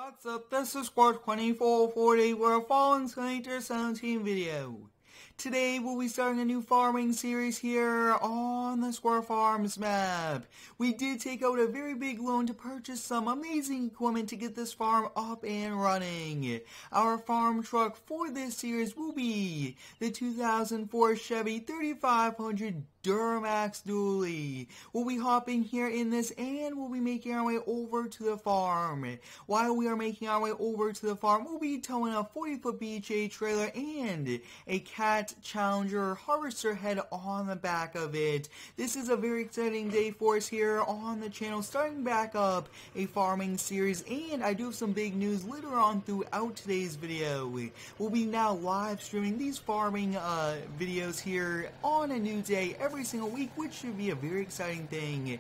What's up? This is Squad 2440. We're following Senator 17 video. Today we'll be starting a new farming series here on the Square Farms map. We did take out a very big loan to purchase some amazing equipment to get this farm up and running. Our farm truck for this series will be the 2004 Chevy 3500 Duramax Dually. We'll be hopping here in this and we'll be making our way over to the farm. While we are making our way over to the farm, we'll be towing a 40-foot BHA trailer and a Cat Challenger harvester head on the back of it. This is a very exciting day for us here on the channel, starting back up a farming series, and I do have some big news later on throughout today's video. We'll be now live streaming these farming videos here on a new day every single week, which should be a very exciting thing.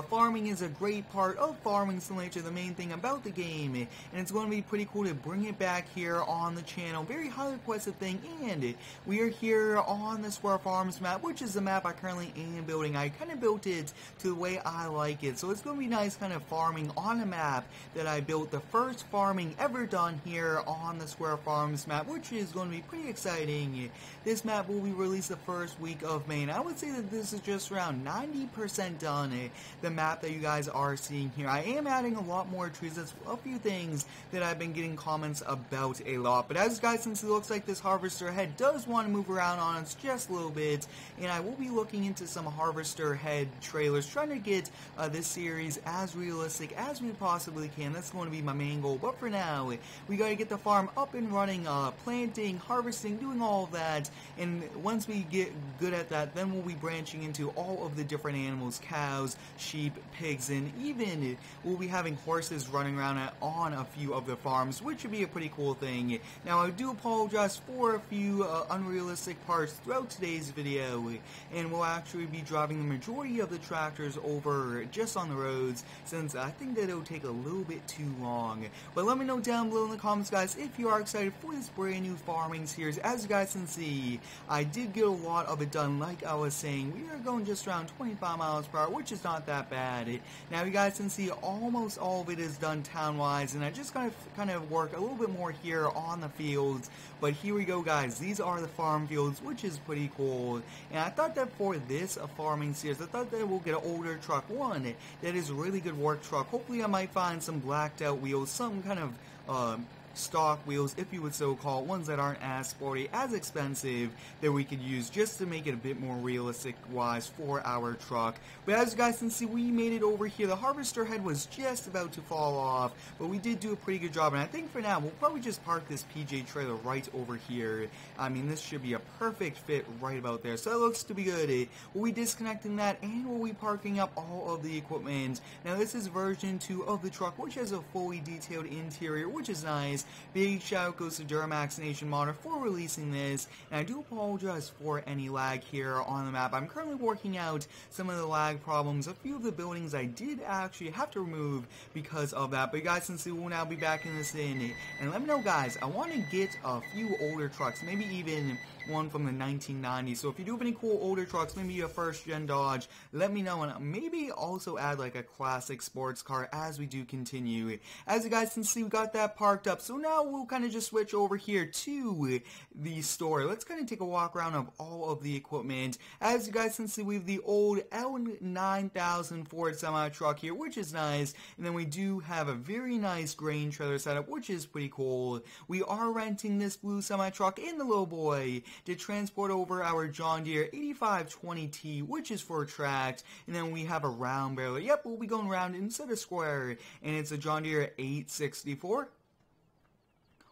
Farming is a great part of Farming Simulator, the main thing about the game, and it's going to be pretty cool to bring it back here on the channel. Very highly requested thing, and we are here on the Square Farms map, which is the map I currently am building. I kind of built it to the way I like it, so it's going to be nice kind of farming on a map that I built, the first farming ever done here on the Square Farms map, which is going to be pretty exciting. This map will be released the first week of May, and I would say that this is just around 90% done, the map that you guys are seeing here. I am adding a lot more trees. That's a few things that I've been getting comments about a lot, but as guys, since it looks like this harvester head does want to move around on us just a little bit, and I will be looking into some harvester head trailers, trying to get this series as realistic as we possibly can. That's going to be my main goal, but for now, we got to get the farm up and running, planting, harvesting, doing all of that, and once we get good at that, then we'll be branching into all of the different animals, cows, sheep, pigs, and even we'll be having horses running around on a few of the farms, which would be a pretty cool thing. Now, I do apologize for a few unrealistic parts throughout today's video, and we'll actually be driving the majority of the tractors over just on the roads, since I think that it'll take a little bit too long. But let me know down below in the comments, guys, if you are excited for this brand new farming series. As you guys can see, I did get a lot of it done. Like I was saying, we are going just around 25 miles per hour, which is not that bad. Now, you guys can see almost all of it is done town-wise, and I just kind of work a little bit more here on the fields. But here we go, guys. These are the farm fields, which is pretty cool. And I thought that for this farming series, I thought that we'll get an older truck, one that is a really good work truck. Hopefully I might find some blacked out wheels, some kind of stock wheels, if you would so call, ones that aren't as sporty, as expensive, that we could use just to make it a bit more realistic wise for our truck. But as you guys can see, we made it over here. The harvester head was just about to fall off, but we did do a pretty good job, and I think for now we'll probably just park this PJ trailer right over here. I mean, this should be a perfect fit right about there, so that looks to be good. We'll be disconnecting that, and we'll be parking up all of the equipment. Now, this is version 2 of the truck, which has a fully detailed interior, which is nice. Big shout out goes to Duramax Nation Modder for releasing this, and I do apologize for any lag here on the map. I'm currently working out some of the lag problems. A few of the buildings I did actually have to remove because of that, but you guys can see we'll now be back in this in. And let me know, guys, I want to get a few older trucks, maybe even one from the 1990s. So if you do have any cool older trucks, maybe a first gen Dodge, let me know, and maybe also add like a classic sports car as we do continue. As you guys can see, we got that parked up, so now we'll kind of just switch over here to the store. Let's kind of take a walk around of all of the equipment. As you guys can see, we have the old L9000 Ford semi-truck here, which is nice, and then we do have a very nice grain trailer setup, which is pretty cool. We are renting this blue semi-truck in the little boy to transport over our John Deere 8520T, which is for tracked, and then we have a round barrel. Yep, we'll be going round instead of square, and it's a John Deere 864.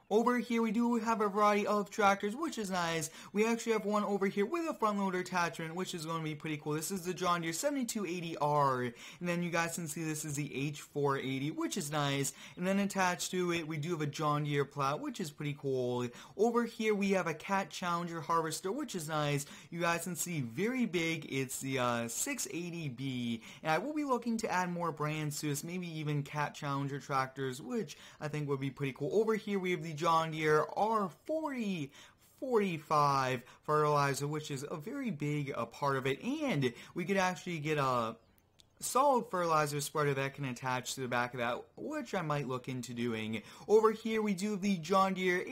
Over here, we do have a variety of tractors, which is nice. We actually have one over here with a front loader attachment, which is going to be pretty cool. This is the John Deere 7280R, and then you guys can see this is the H480, which is nice. And then attached to it, we do have a John Deere plow, which is pretty cool. Over here, we have a Cat Challenger harvester, which is nice. You guys can see very big. It's the 680B, and I will be looking to add more brands to this, maybe even Cat Challenger tractors, which I think would be pretty cool. Over here, we have the John Deere R40 45 fertilizer, which is a very big part of it, and we could actually get a solid fertilizer spreader that can attach to the back of that, which I might look into doing. Over here we do the John Deere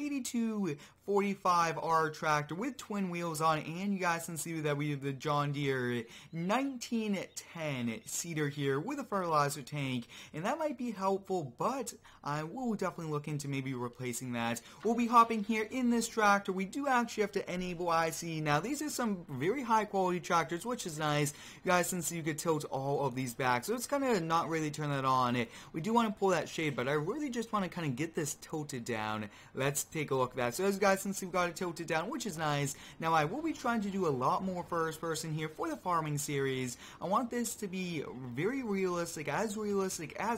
8245R tractor with twin wheels on, and you guys can see that we have the John Deere 1910 seeder here with a fertilizer tank, and that might be helpful, but I will definitely look into maybe replacing that. We'll be hopping here in this tractor. We do actually have to enable IC. Now these are some very high quality tractors, which is nice. You guys can see you could tilt all of these back, so it's kind of not really turn that on. We do want to pull that shade, but I really just want to kind of get this tilted down. Let's take a look at that. So as you guys can see, we've got it tilted down, which is nice. Now I will be trying to do a lot more first person here for the farming series. I want this to be very realistic as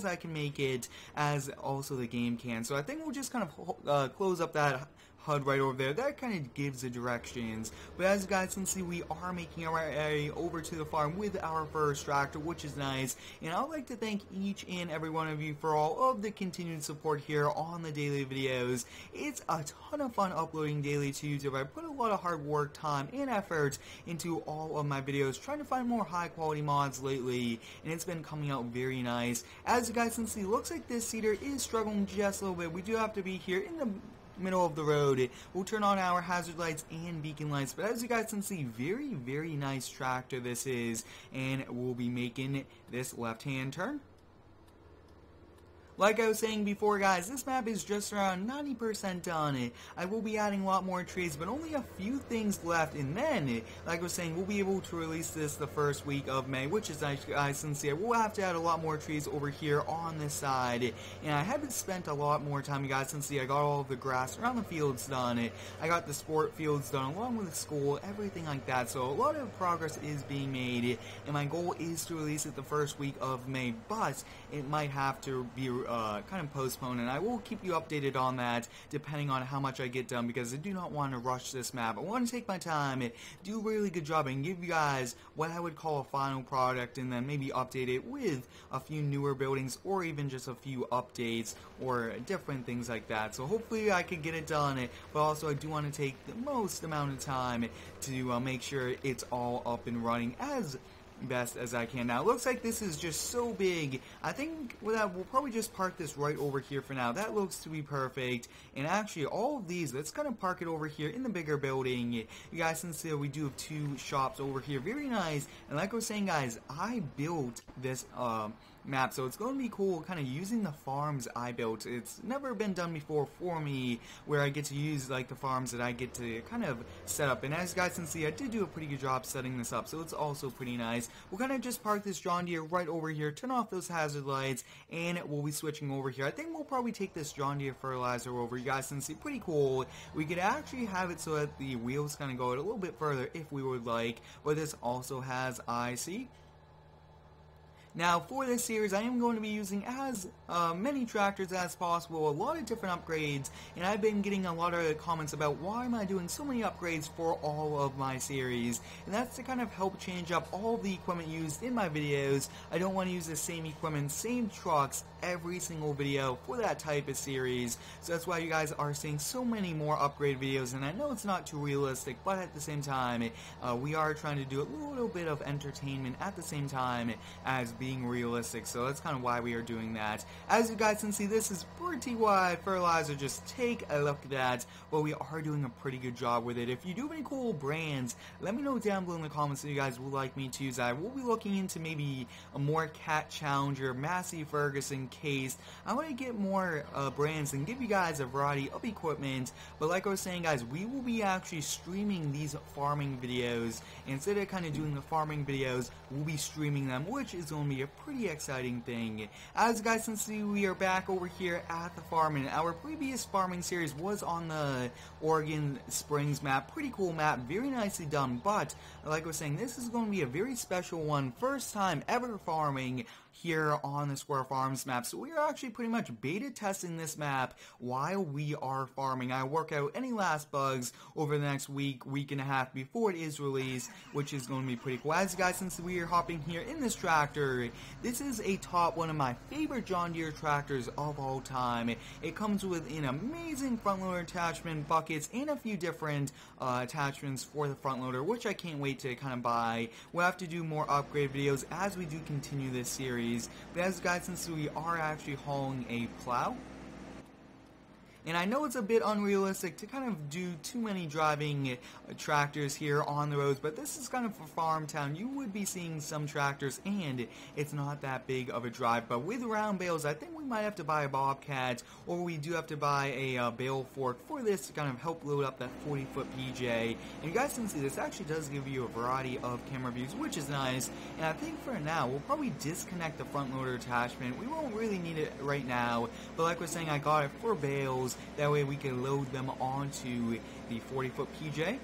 I can make it, as also the game can. So I think we'll just kind of close up that HUD right over there. That kind of gives the directions. But as you guys can see, we are making our way over to the farm with our first tractor, which is nice. And I'd like to thank each and every one of you for all of the continued support here on the daily videos. It's a ton of fun uploading daily to YouTube. I put a lot of hard work, time, and effort into all of my videos, trying to find more high quality mods lately, and it's been coming out very nice. As you guys can see, looks like this seeder is struggling just a little bit. We do have to be here in the middle of the road. We'll turn on our hazard lights and beacon lights, but as you guys can see, very nice tractor this is, and we'll be making this left hand turn. Like I was saying before, guys, this map is just around 90% done. I will be adding a lot more trees, but only a few things left, and then, like I was saying, we'll be able to release this the first week of May, which is nice, guys, sincere. We'll have to add a lot more trees over here on this side, and I haven't spent a lot more time, you guys can see. I got all of the grass around the fields done. I got the sport fields done along with the school, everything like that, so a lot of progress is being made, and my goal is to release it the first week of May, but it might have to be kind of postponed, and I will keep you updated on that depending on how much I get done, because I do not want to rush this map. I want to take my time, do a really good job, and give you guys what I would call a final product, and then maybe update it with a few newer buildings, or even just a few updates, or different things like that. So hopefully I can get it done, but also I do want to take the most amount of time to make sure it's all up and running as best as I can. Now it looks like this is just so big. I think we'll probably just park this right over here for now. That looks to be perfect. And actually all of these, let's kind of park it over here in the bigger building. You guys can see we do have two shops over here. Very nice. And like I was saying, guys, I built this map, so it's going to be cool kind of using the farms I built. It's never been done before for me, where I get to use like the farms that I get to kind of set up. And as you guys can see, I did do a pretty good job setting this up, so it's also pretty nice. We'll kind of just park this John Deere right over here, turn off those hazard lights, and we'll be switching over here. I think we'll probably take this John Deere fertilizer over. You guys can see, pretty cool. We could actually have it so that the wheels kind of go a little bit further if we would like, but this also has IC. Now, for this series, I am going to be using as many tractors as possible, a lot of different upgrades, and I've been getting a lot of comments about why am I doing so many upgrades for all of my series, and that's to kind of help change up all of the equipment used in my videos. I don't want to use the same equipment, same trucks, every single video for that type of series, so that's why you guys are seeing so many more upgrade videos, and I know it's not too realistic, but at the same time, we are trying to do a little bit of entertainment at the same time as being realistic, so that's kind of why we are doing that. As you guys can see, this is pretty wide fertilizer, just take a look at that, but we are doing a pretty good job with it. If you do have any cool brands, let me know down below in the comments that you guys would like me to use. I will be looking into maybe a more Cat Challenger, Massey Ferguson case. I want to get more brands and give you guys a variety of equipment, but like I was saying, guys, we will be actually streaming these farming videos. Instead of kind of doing the farming videos, we'll be streaming them, which is going to be a pretty exciting thing. As you guys can see, we are back over here at the farm, and our previous farming series was on the Oregon Springs map. Pretty cool map, very nicely done, but like I was saying, this is going to be a very special one. First time ever farming here on the Square Farms map. So we are actually pretty much beta testing this map while we are farming. I work out any last bugs over the next week and a half before it is released, which is going to be pretty cool. As you guys, since we are hopping here in this tractor, this is a top one of my favorite John Deere tractors of all time. It comes with an amazing front loader attachment, buckets, and a few different attachments for the front loader, which I can't wait to kind of buy. We'll have to do more upgrade videos as we do continue this series. But as guys, since we are actually hauling a plow, and I know it's a bit unrealistic to kind of do too many driving tractors here on the roads, but this is kind of a farm town. You would be seeing some tractors, and it's not that big of a drive. But with round bales, I think we might have to buy a Bobcat, or we do have to buy a bale fork for this to kind of help load up that 40-foot PJ. And you guys can see this actually does give you a variety of camera views, which is nice. And I think for now, we'll probably disconnect the front loader attachment. We won't really need it right now, but like we're saying, I got it for bales. That way we can load them onto the 40-foot PJ.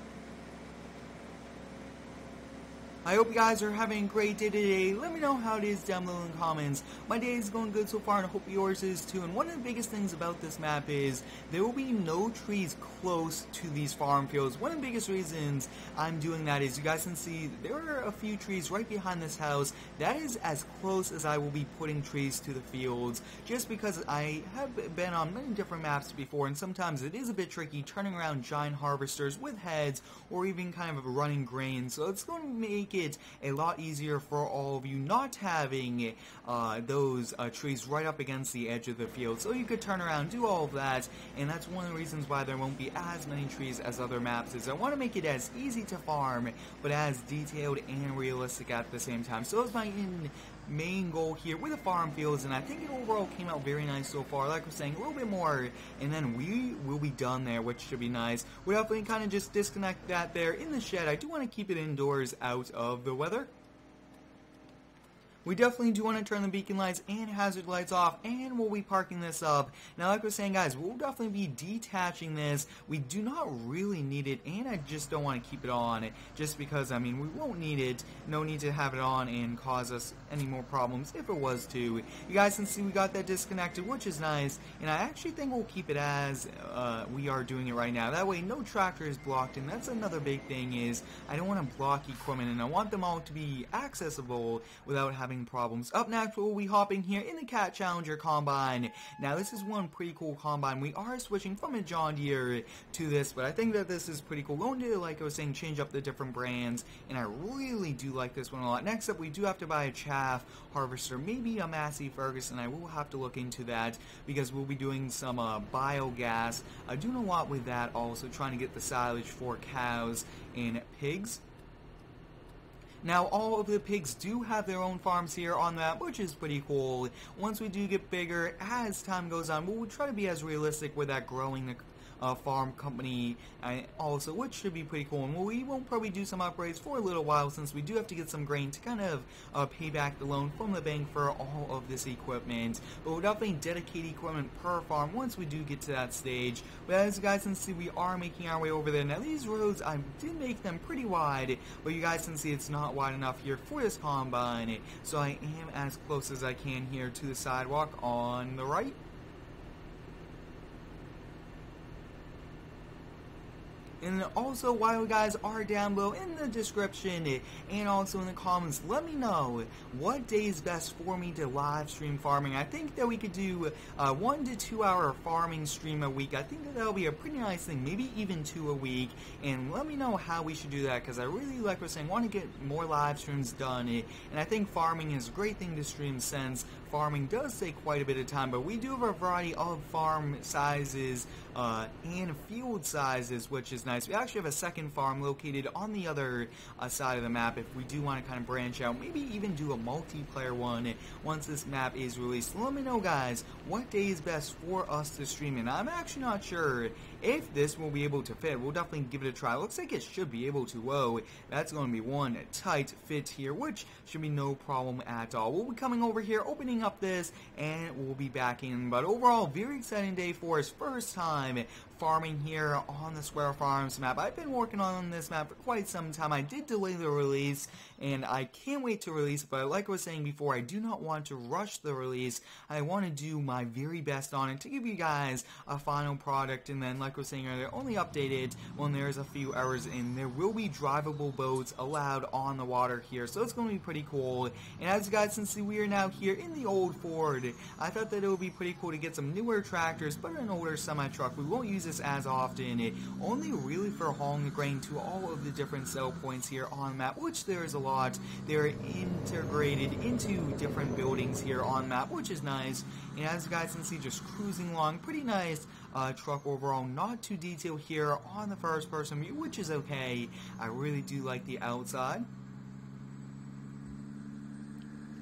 I hope you guys are having a great day today. Let me know how it is down below in the comments. My day is going good so far, and I hope yours is too. And one of the biggest things about this map is there will be no trees close to these farm fields. One of the biggest reasons I'm doing that is you guys can see there are a few trees right behind this house. That is as close as I will be putting trees to the fields, just because I have been on many different maps before, and sometimes it is a bit tricky turning around giant harvesters with heads or even kind of running grain. So it's going to make it a lot easier for all of you not having those trees right up against the edge of the field, so you could turn around, do all of that. And that's one of the reasons why there won't be as many trees as other maps is. I want to make it as easy to farm but as detailed and realistic at the same time. So that's my main goal here with the farm fields, and I think it overall came out very nice so far. Like we're saying, a little bit more and then we will be done there, which should be nice. We'll definitely kind of just disconnect that there in the shed. I do want to keep it indoors out of the weather. We definitely do want to turn the beacon lights and hazard lights off, and we'll be parking this up. Now, like I was saying, guys, we'll definitely be detaching this. We do not really need it, and I just don't want to keep it on, just because, I mean, we won't need it. No need to have it on and cause us any more problems if it was to. You guys can see we got that disconnected, which is nice, and I actually think we'll keep it as we are doing it right now. That way, no tractor is blocked, and that's another big thing is I don't want to block equipment, and I want them all to be accessible without having problems. Up next, we'll be hopping here in the Cat Challenger Combine. Now, this is one pretty cool combine. We are switching from a John Deere to this, but I think that this is pretty cool. Going to, like I was saying, change up the different brands, and I really do like this one a lot. Next up, we do have to buy a chaff harvester, maybe a Massey Ferguson. I will have to look into that because we'll be doing some biogas. Doing a lot with that, also trying to get the silage for cows and pigs. Now, all of the pigs do have their own farms here on that, which is pretty cool. Once we do get bigger, as time goes on, we'll try to be as realistic with that growing the farm company also, which should be pretty cool. And we won't probably do some upgrades for a little while, since we do have to get some grain to kind of pay back the loan from the bank for all of this equipment. But we'll definitely dedicate equipment per farm once we do get to that stage. But as you guys can see, we are making our way over there. Now, these roads, I did make them pretty wide, but you guys can see it's not wide enough here for this combine. So I am as close as I can here to the sidewalk on the right. And also, while you guys are down below in the description and also in the comments, let me know what day is best for me to live stream farming. I think that we could do a 1 to 2 hour farming stream a week. I think that that'll be a pretty nice thing, maybe even 2 a week. And let me know how we should do that, because I really, like I was saying, want to get more live streams done. And I think farming is a great thing to stream, since farming does take quite a bit of time. But we do have a variety of farm sizes and field sizes, which is nice. We actually have a second farm located on the other side of the map if we do want to kind of branch out, maybe even do a multiplayer one once this map is released. Let me know, guys, what day is best for us to stream in. I'm actually not sure if this will be able to fit. We'll definitely give it a try. Looks like it should be able to. Whoa, that's going to be one tight fit here, which should be no problem at all. We'll be coming over here, opening up this, and we'll be back in. But overall, very exciting day for us. First time farming here on the Square Farms map. I've been working on this map for quite some time. I did delay the release, and I can't wait to release it, but like I was saying before, I do not want to rush the release. I want to do my very best on it to give you guys a final product, and then like I was saying earlier, only update it when there's a few errors, and there will be drivable boats allowed on the water here, so it's going to be pretty cool. And as you guys can see, we are now here in the old Ford. I thought that it would be pretty cool to get some newer tractors, but an older semi-truck. We won't use this as often, only really for hauling the grain to all of the different sell points here on the map, which there is a lot. They're integrated into different buildings here on the map, which is nice. And as you guys can see, just cruising along, pretty nice truck overall. Not too detailed here on the first person view, which is okay. I really do like the outside.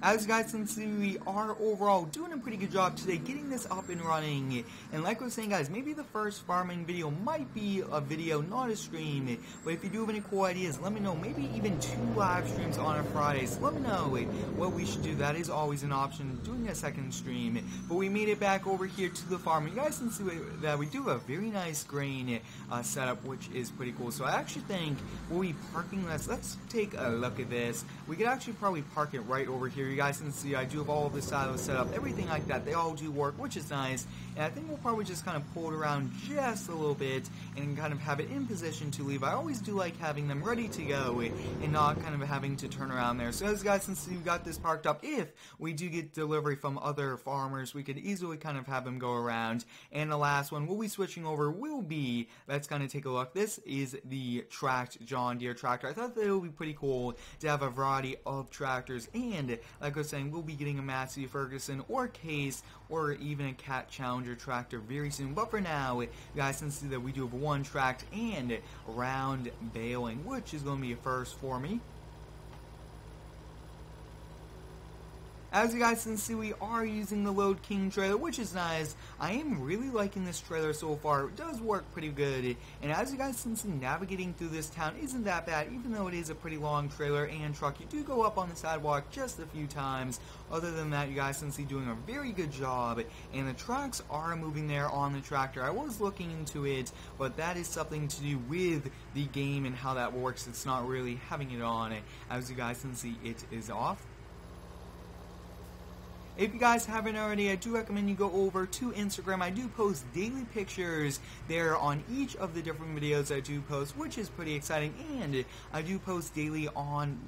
As you guys can see, we are overall doing a pretty good job today getting this up and running. And like I was saying, guys, maybe the first farming video might be a video, not a stream. But if you do have any cool ideas, let me know. Maybe even 2 live streams on a Friday. So let me know what we should do. That is always an option, doing a second stream. But we made it back over here to the farm. You guys can see that we do have a very nice grain setup, which is pretty cool. So I actually think we'll be parking this. Let's take a look at this. We could actually probably park it right over here. You guys can see I do have all of the silos set up, everything like that. They all do work, which is nice. And I think we'll probably just kind of pull it around just a little bit and kind of have it in position to leave. I always do like having them ready to go and not kind of having to turn around there. So as you guys can see, we got this parked up. If we do get delivery from other farmers, we could easily kind of have them go around. And the last one we'll be switching over will be, let's kind of take a look. This is the tracked John Deere tractor. I thought that it would be pretty cool to have a variety of tractors, and like I was saying, we'll be getting a Massey Ferguson or Case or even a Cat Challenger tractor very soon. But for now, you guys can see that we do have one tracked and round baling, which is going to be a first for me. As you guys can see, we are using the Load King trailer, which is nice. I am really liking this trailer so far. It does work pretty good. And as you guys can see, navigating through this town isn't that bad, even though it is a pretty long trailer and truck. You do go up on the sidewalk just a few times. Other than that, you guys can see doing a very good job. And the trucks are moving there on the tractor. I was looking into it, but that is something to do with the game and how that works. It's not really having it on. As you guys can see, it is off. If you guys haven't already, I do recommend you go over to Instagram. I do post daily pictures there on each of the different videos I do post, which is pretty exciting. And I do post daily on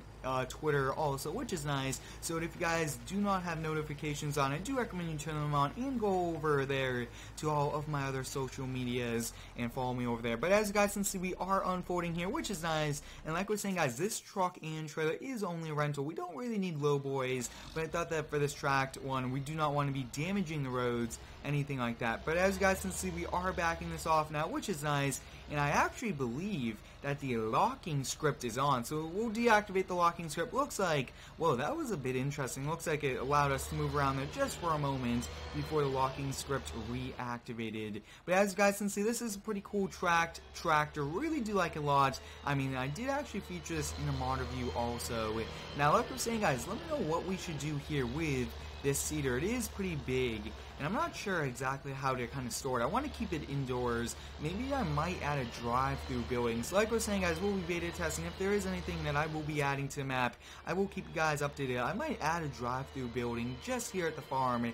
Twitter also, which is nice. So if you guys do not have notifications on, I do recommend you turn them on and go over there to all of my other social medias and follow me over there. But as you guys can see, we are unfolding here, which is nice. And like I was saying, guys, this truck and trailer is only a rental. We don't really need low boys, but I thought that for this tracked one, we do not want to be damaging the roads, anything like that. But as you guys can see, we are backing this off now, which is nice. And I actually believe that the locking script is on, so we'll deactivate the locking script. Looks like, whoa, that was a bit interesting. Looks like it allowed us to move around there just for a moment before the locking script reactivated. But as you guys can see, this is a pretty cool tracked tractor. Really do like it a lot. I mean, I did actually feature this in a mod review also. Now, like I was saying, guys, let me know what we should do here with this seeder. It is pretty big, and I'm not sure exactly how to kind of store it. I want to keep it indoors. Maybe I might add a drive-through building. So like I was saying, guys, we'll be beta testing. If there is anything that I will be adding to the map, I will keep you guys updated. I might add a drive-through building just here at the farm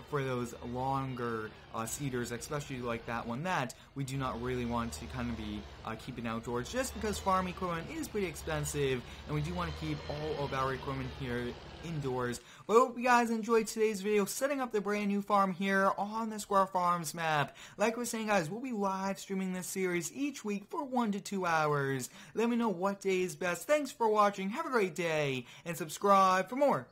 for those longer seeders, especially like that one that we do not really want to kind of be keeping outdoors, just because farm equipment is pretty expensive, and we do want to keep all of our equipment here indoors. But I hope you guys enjoyed today's video setting up the brand new farm here on the Square Farms map. Like I was saying, guys, we'll be live streaming this series each week for 1 to 2 hours. Let me know what day is best. Thanks for watching, have a great day, and subscribe for more.